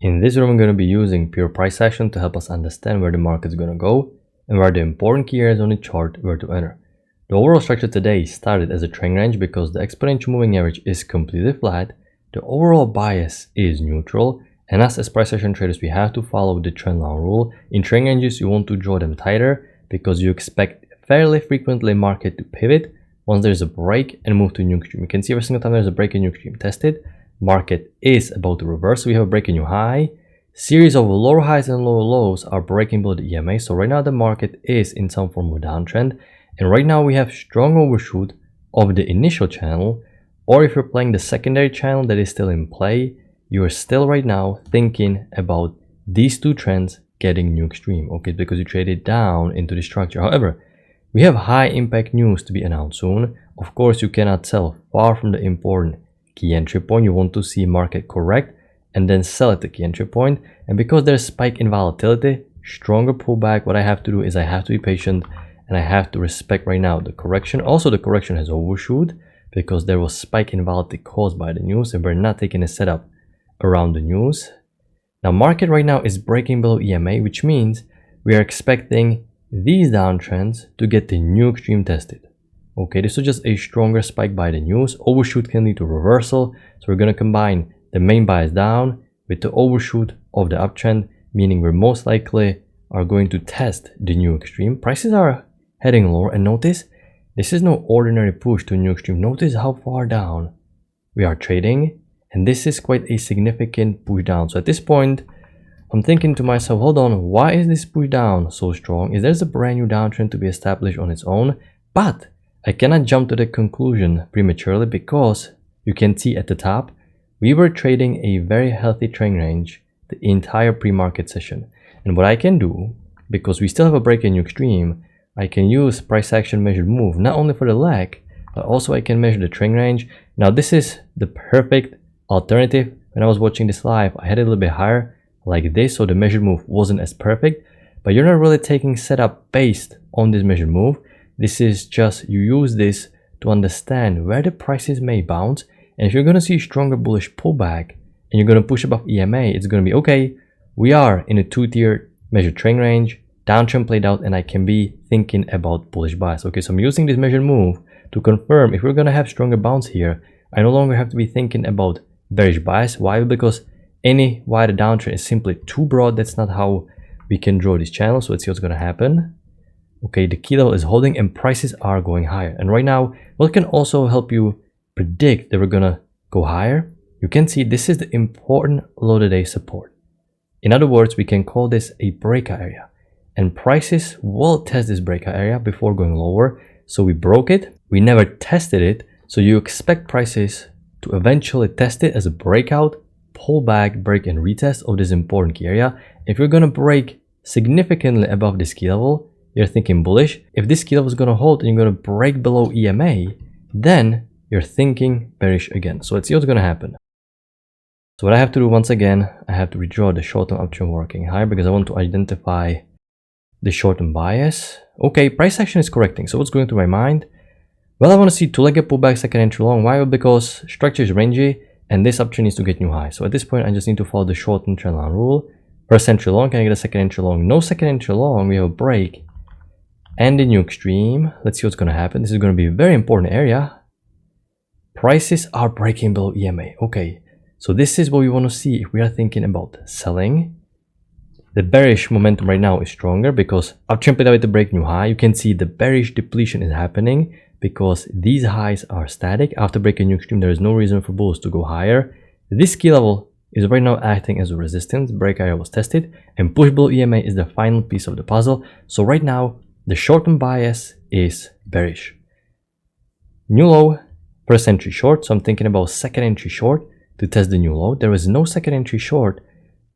In this room, I'm going to be using pure price action to help us understand where the market is going to go and where the important key areas on the chart where to enter. The overall structure today started as a trend range because the exponential moving average is completely flat, the overall bias is neutral, and us as price action traders, we have to follow the trend line rule. In trend ranges, you want to draw them tighter because you expect fairly frequently market to pivot once there's a break and move to new extreme. You can see every single time there's a break in new extreme tested, market is about to reverse. So we have a break in new high. Series of lower highs and lower lows are breaking below the EMA. So right now the market is in some form of downtrend. And right now we have strong overshoot of the initial channel. Or if you're playing the secondary channel that is still in play, you are still right now thinking about these two trends getting new extreme. Okay, because you traded down into the structure. However, we have high impact news to be announced soon. Of course, you cannot sell far from the important key entry point. You want to see market correct and then sell at the key entry point. And because there's spike in volatility, stronger pullback, what I have to do is I have to be patient and I have to respect right now the correction. Also, the correction has overshoot because there was spike in volatility caused by the news and we're not taking a setup around the news. Now, market right now is breaking below EMA, which means we are expecting these downtrends to get the new extreme tested. Okay, this is just a stronger spike by the news. Overshoot can lead to reversal. So we're going to combine the main bias down with the overshoot of the uptrend, meaning we're most likely are going to test the new extreme. Prices are heading lower, and notice this is no ordinary push to new extreme. Notice how far down we are trading, and this is quite a significant push down. So at this point, I'm thinking to myself, hold on, why is this push down so strong? Is there a brand new downtrend to be established on its own? But I cannot jump to the conclusion prematurely because you can see at the top, we were trading a very healthy trend range the entire pre-market session. And what I can do, because we still have a break in new extreme, I can use price action measured move, not only for the leg, but also I can measure the trend range. Now this is the perfect alternative. When I was watching this live, I had it a little bit higher like this, so the measured move wasn't as perfect, but you're not really taking setup based on this measured move. This is just, you use this to understand where the prices may bounce. And if you're going to see stronger bullish pullback and you're going to push above EMA, it's going to be, okay, we are in a two-tier measured trend range, downtrend played out, and I can be thinking about bullish bias. Okay, so I'm using this measured move to confirm if we're going to have stronger bounce here, I no longer have to be thinking about bearish bias. Why? Because any wider downtrend is simply too broad. That's not how we can draw this channel. So let's see what's going to happen. Okay, the key level is holding and prices are going higher. And right now, what can also help you predict that we're gonna go higher? You can see this is the important low today support. In other words, we can call this a breakout area. And prices will test this breakout area before going lower. So we broke it, we never tested it. So you expect prices to eventually test it as a breakout, pull back, break and retest of this important key area. If you're gonna break significantly above this key level, you're thinking bullish. If this key level is going to hold and you're going to break below EMA, then you're thinking bearish again. So let's see what's going to happen. So what I have to do once again, I have to redraw the short-term uptrend working higher because I want to identify the short-term bias. Okay, price action is correcting. So what's going through my mind? Well, I want to see two-legged pullback, second entry long. Why? Because structure is rangy and this uptrend needs to get new high. So at this point, I just need to follow the short-term trend line rule. First entry long, can I get a second entry long? No second entry long, we have a break and the new extreme. Let's see what's going to happen. This is going to be a very important area. Prices are breaking below EMA. Okay, so this is what we want to see if we are thinking about selling. The bearish momentum right now is stronger because uptrend played out with the break new high. You can see the bearish depletion is happening because these highs are static. After breaking new extreme, there is no reason for bulls to go higher. This key level is right now acting as a resistance. Break area was tested and push below EMA is the final piece of the puzzle. So right now, the short-term bias is bearish. New low, first entry short. So I'm thinking about second entry short to test the new low. There is no second entry short.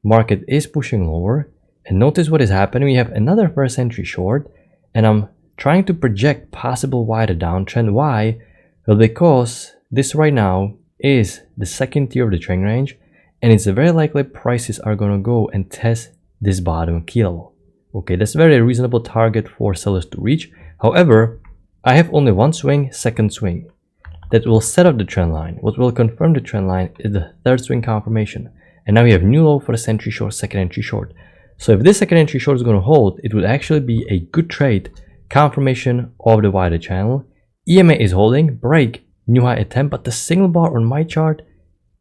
Market is pushing lower. And notice what is happening. We have another first entry short. And I'm trying to project possible wider downtrend. Why? Well, because this right now is the second tier of the trend range. And it's very likely prices are going to go and test this bottom key level. Okay, that's a very reasonable target for sellers to reach. However, I have only one swing, second swing, that will set up the trend line. What will confirm the trend line is the third swing confirmation. And now we have new low for the entry short, second entry short. So if this second entry short is going to hold, it would actually be a good trade, confirmation of the wider channel. EMA is holding, break, new high attempt, but the signal bar on my chart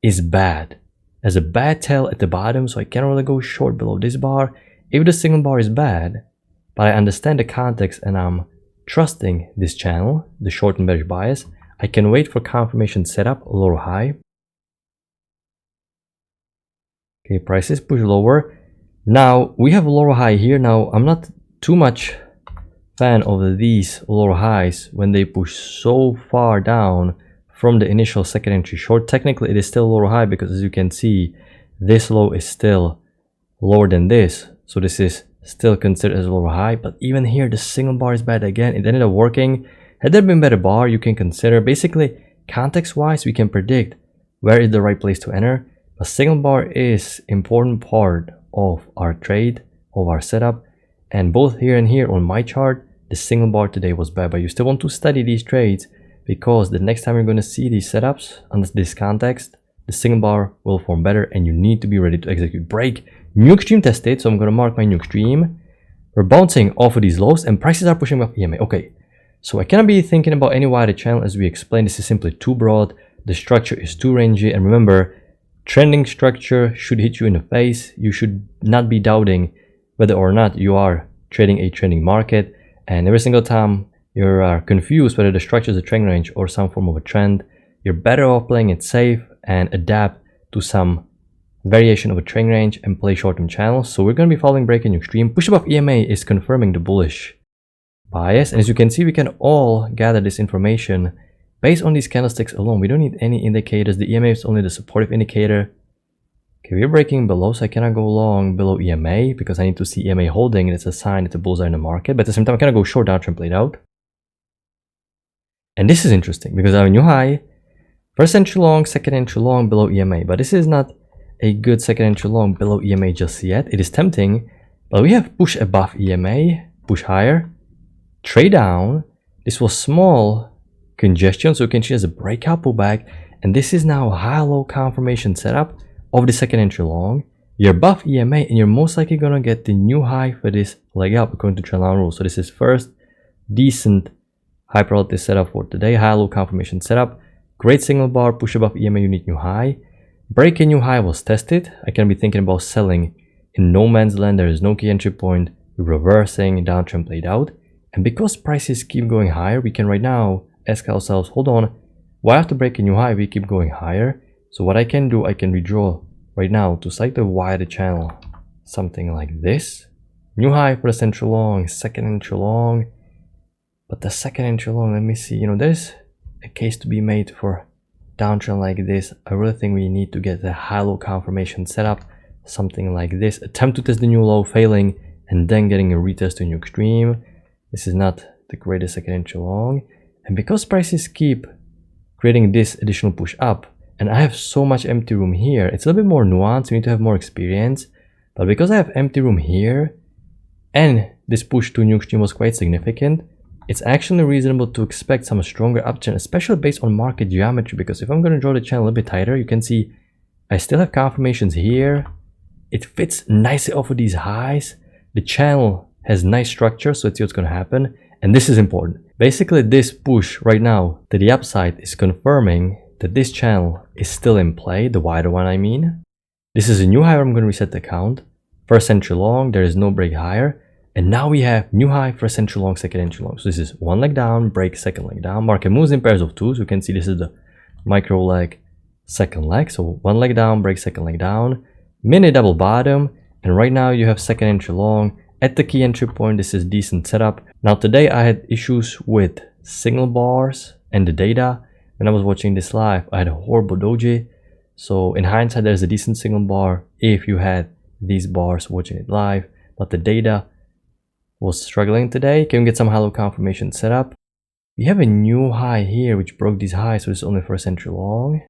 is bad. There's a bad tail at the bottom, so I can't really go short below this bar if the signal bar is bad. But I understand the context and I'm trusting this channel, the short and bearish bias. I can wait for confirmation setup, lower high. Okay, prices push lower. Now we have a lower high here. Now I'm not too much fan of these lower highs when they push so far down from the initial second entry short. Technically it is still a lower high because as you can see, this low is still lower than this. So this is still considered as a lower high, but even here the signal bar is bad again. It ended up working. Had there been better bar, you can consider, basically context wise we can predict where is the right place to enter. A signal bar is important part of our trade, of our setup, and both here and here on my chart the signal bar today was bad. But you still want to study these trades because the next time you're going to see these setups under this context, the signal bar will form better and you need to be ready to execute. Break, new extreme tested, so I'm going to mark my new extreme. We're bouncing off of these lows and prices are pushing up EMA. Okay, so I cannot be thinking about any wider channel as we explained. This is simply too broad, the structure is too rangy, and remember, trending structure should hit you in the face. You should not be doubting whether or not you are trading a trending market, and every single time you're confused whether the structure is a trend range or some form of a trend, you're better off playing it safe and adapt to some variation of a trend range and play short-term channels. So we're going to be following break in extreme. Push above EMA is confirming the bullish bias, and as you can see we can all gather this information based on these candlesticks alone. We don't need any indicators. The EMA is only the supportive indicator. Okay, we're breaking below, so I cannot go long below EMA because I need to see EMA holding, and it's a sign that the bulls are in the market. But at the same time I cannot go short, downtrend played out. And this is interesting because I have a new high, first entry long, second entry long below EMA, but this is not a good second entry long below EMA just yet. It is tempting, but we have push above EMA, push higher, trade down. This was small congestion, so you can see as a breakout pullback, and this is now a high-low confirmation setup of the second entry long. You're above EMA and you're most likely gonna get the new high for this leg up according to trendline rules. So this is first decent high probability setup for today, high-low confirmation setup, great signal bar, push above EMA, you need new high. Break a new high was tested. I can be thinking about selling in no man's land. There is no key entry point. We're reversing, downtrend played out, and because prices keep going higher, we can right now ask ourselves, hold on, why after breaking new high we keep going higher? So what I can do, I can redraw right now to slightly widen the channel, something like this. New high for the central long, second entry long, but the second entry long, let me see, you know, there's a case to be made for downtrend like this. I really think we need to get the high-low confirmation setup, something like this, attempt to test the new low, failing, and then getting a retest to new extreme. This is not the greatest second entry long, and because prices keep creating this additional push up, and I have so much empty room here, it's a little bit more nuanced. We need to have more experience, but because I have empty room here and this push to new extreme was quite significant, it's actually reasonable to expect some stronger uptrend, especially based on market geometry. Because if I'm going to draw the channel a little bit tighter, you can see I still have confirmations here. It fits nicely off of these highs. The channel has nice structure, so let's see what's going to happen. And this is important. Basically, this push right now to the upside is confirming that this channel is still in play, the wider one I mean. This is a new high where I'm going to reset the count. First entry long, there is no break higher. And now we have new high, first entry long, second entry long. So this is one leg down, break, second leg down. Market moves in pairs of two. So you can see this is the micro leg, second leg. So one leg down, break, second leg down. Mini double bottom. And right now you have second entry long. At the key entry point, this is decent setup. Now today I had issues with signal bars and the data. When I was watching this live, I had a horrible doji. So in hindsight, there's a decent signal bar if you had these bars watching it live. But the data was struggling today. Can we get some high-low confirmation setup? We have a new high here which broke these highs, so it's only first entry long.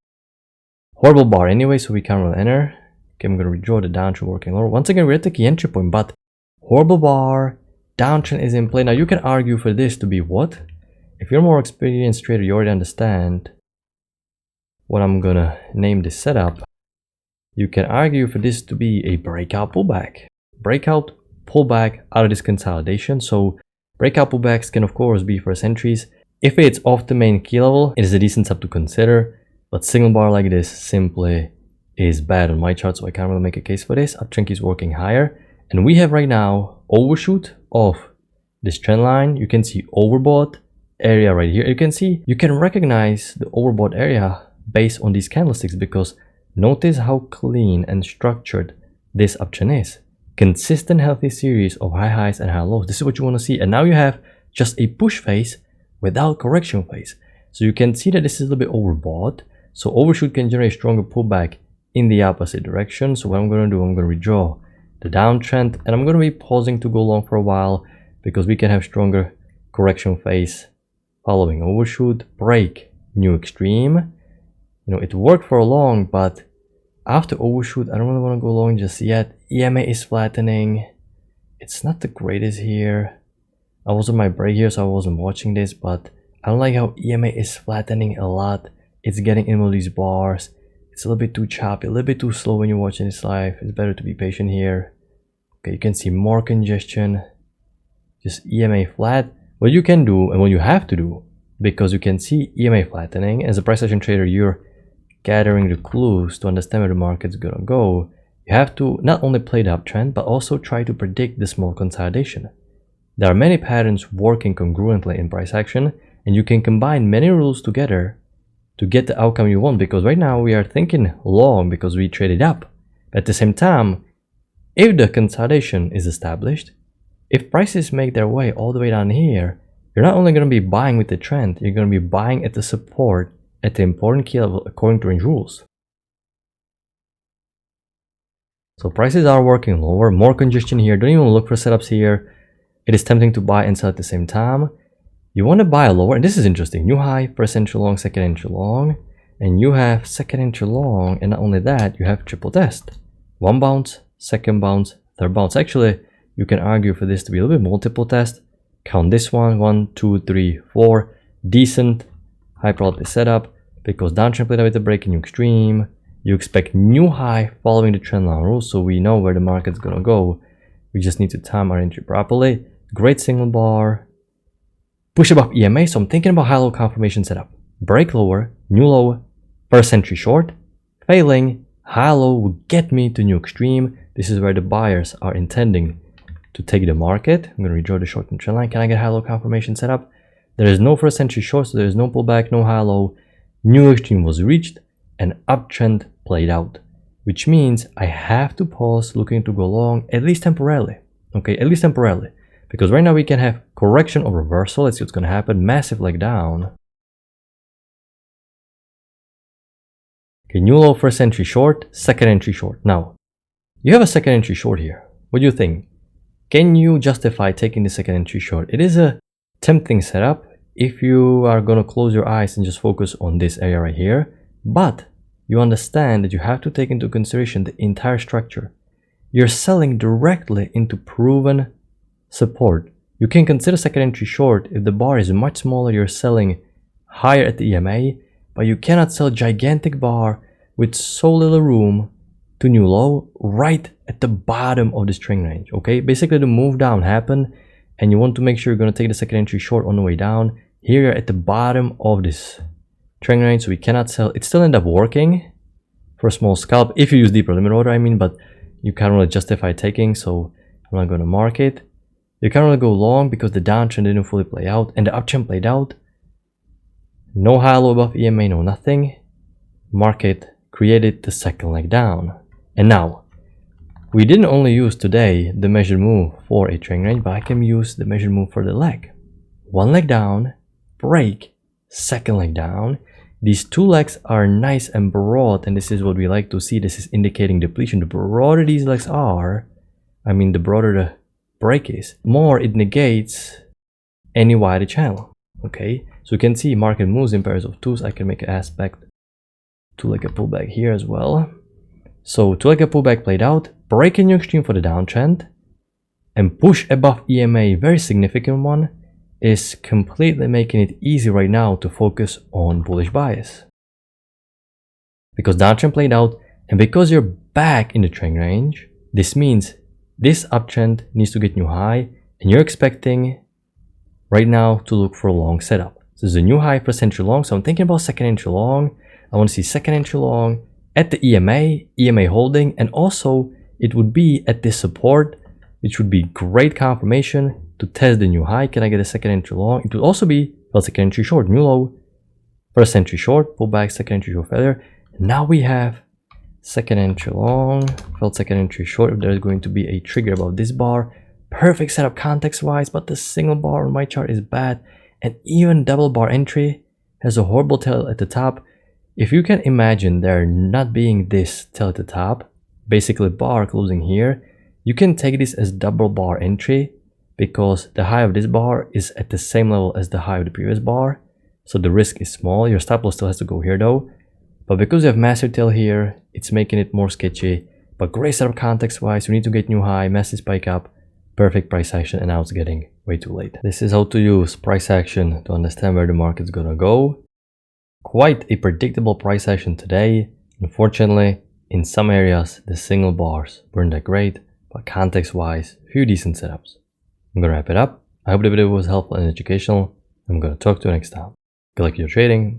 Horrible bar anyway, so we can't really enter. Okay, I'm gonna redraw the downtrend working lower. Once again, we're at the key entry point, but horrible bar, downtrend is in play. Now you can argue for this to be what? If you're a more experienced trader, you already understand what I'm gonna name this setup. you can argue for this to be a breakout pullback. Breakout pullback out of this consolidation. So breakout pullbacks can of course be first entries. If it's off the main key level, it is a decent step to consider, but single bar like this simply is bad on my chart, so I can't really make a case for this. Uptrend is working higher, and we have right now overshoot of this trend line. You can see overbought area right here. You can recognize the overbought area based on these candlesticks, because notice how clean and structured this uptrend is. Consistent healthy series of high highs and high lows. This is what you want to see. And now you have just a push phase without correction phase. So you can see that this is a little bit overbought. So overshoot can generate stronger pullback in the opposite direction. So what I'm going to do, I'm going to redraw the downtrend, and I'm going to be pausing to go long for a while, because we can have stronger correction phase following overshoot, break new extreme. You know, it worked for long, but after overshoot, I don't really want to go long just yet. EMA is flattening. It's not the greatest here. I was on my break here, so I wasn't watching this, but I don't like how EMA is flattening a lot. It's getting in with these bars. It's a little bit too choppy, a little bit too slow when you're watching this live. It's better to be patient here. Okay, you can see more congestion. Just EMA flat. What you can do, and what you have to do, because you can see EMA flattening, as a price action trader, you're gathering the clues to understand where the market's gonna go. You have to not only play the uptrend, but also try to predict the small consolidation. There are many patterns working congruently in price action, and you can combine many rules together to get the outcome you want, because right now we are thinking long because we traded up. At the same time, if the consolidation is established, if prices make their way all the way down here, you're not only going to be buying with the trend, you're going to be buying at the support at the important key level according to range rules. So prices are working lower, more congestion here. Don't even look for setups here. It is tempting to buy and sell at the same time. You want to buy a lower, and this is interesting. New high, first entry long, second entry long, and you have second entry long, and not only that, you have triple test. One bounce, second bounce, third bounce. Actually, you can argue for this to be a little bit multiple test. Count this one, 1, 2, 3, 4. Decent high probability setup, because downtrend played out with a break in new extreme. You expect new high following the trend line rule, so we know where the market's gonna go. We just need to time our entry properly. Great single bar. Push above EMA, so I'm thinking about high-low confirmation setup. Break lower, new low, first entry short. Failing, high-low will get me to new extreme. This is where the buyers are intending to take the market. I'm going to redraw the short and trend line. Can I get high-low confirmation setup? There is no first entry short, so there is no pullback, no high-low. New extreme was reached, and uptrend played out, which means I have to pause looking to go long, at least temporarily. Okay, at least temporarily. Because right now we can have correction or reversal. Let's see what's going to happen. Massive leg down. Okay, new low, first entry short, second entry short. Now, you have a second entry short here. What do you think? Can you justify taking the second entry short? It is a tempting setup if you are going to close your eyes and just focus on this area right here. But you understand that you have to take into consideration the entire structure. You're selling directly into proven support. You can consider second entry short if the bar is much smaller. You're selling higher at the EMA, but you cannot sell gigantic bar with so little room to new low right at the bottom of this trend range. Okay, basically the move down happened, and you want to make sure you're going to take the second entry short on the way down. Here you're at the bottom of this trend range, so we cannot sell. It still end up working for a small scalp if you use deeper limit order, I mean, but you can't really justify taking, so I'm not going to mark it. You can't really go long because the downtrend didn't fully play out, and the uptrend played out. No high low above EMA, no nothing. Market created the second leg down. And now, we didn't only use today the measured move for a trend range, but I can use the measured move for the leg. One leg down, break, second leg down. These two legs are nice and broad, and this is what we like to see. This is indicating depletion. The broader these legs are, I mean the broader the break is, more it negates any wider channel. Okay, so you can see market moves in pairs of twos. I can make an aspect to like a pullback here as well. So to like a pullback played out, break in new extreme for the downtrend, and push above EMA, very significant one, is completely making it easy right now to focus on bullish bias. Because downtrend played out And because you're back in the trend range, this means this uptrend needs to get new high, and you're expecting right now to look for a long setup. So there's a new high for entry long, so I'm thinking about second entry long. I want to see second entry long at the EMA holding, and also it would be at this support, which would be great confirmation to test the new high. Can I get a second entry long? It would also be, well, second entry short, new low, first entry short, pullback, second entry short failure. And now we have second entry long, felt second entry short. If there's going to be a trigger above this bar, perfect setup context wise, but the single bar on my chart is bad, and even double bar entry has a horrible tail at the top. If you can imagine there not being this tail at the top, basically bar closing here, you can take this as double bar entry because the high of this bar is at the same level as the high of the previous bar, so the risk is small. Your stop loss still has to go here though, but because you have massive tail here, it's making it more sketchy. But great setup context wise, we need to get new high, massive spike up, perfect price action, and now it's getting way too late. This is how to use price action to understand where the market's gonna go. Quite a predictable price action today. Unfortunately, in some areas, the single bars weren't that great, but context wise, few decent setups. I'm gonna wrap it up. I hope the video was helpful and educational. I'm gonna talk to you next time. Good luck with your trading.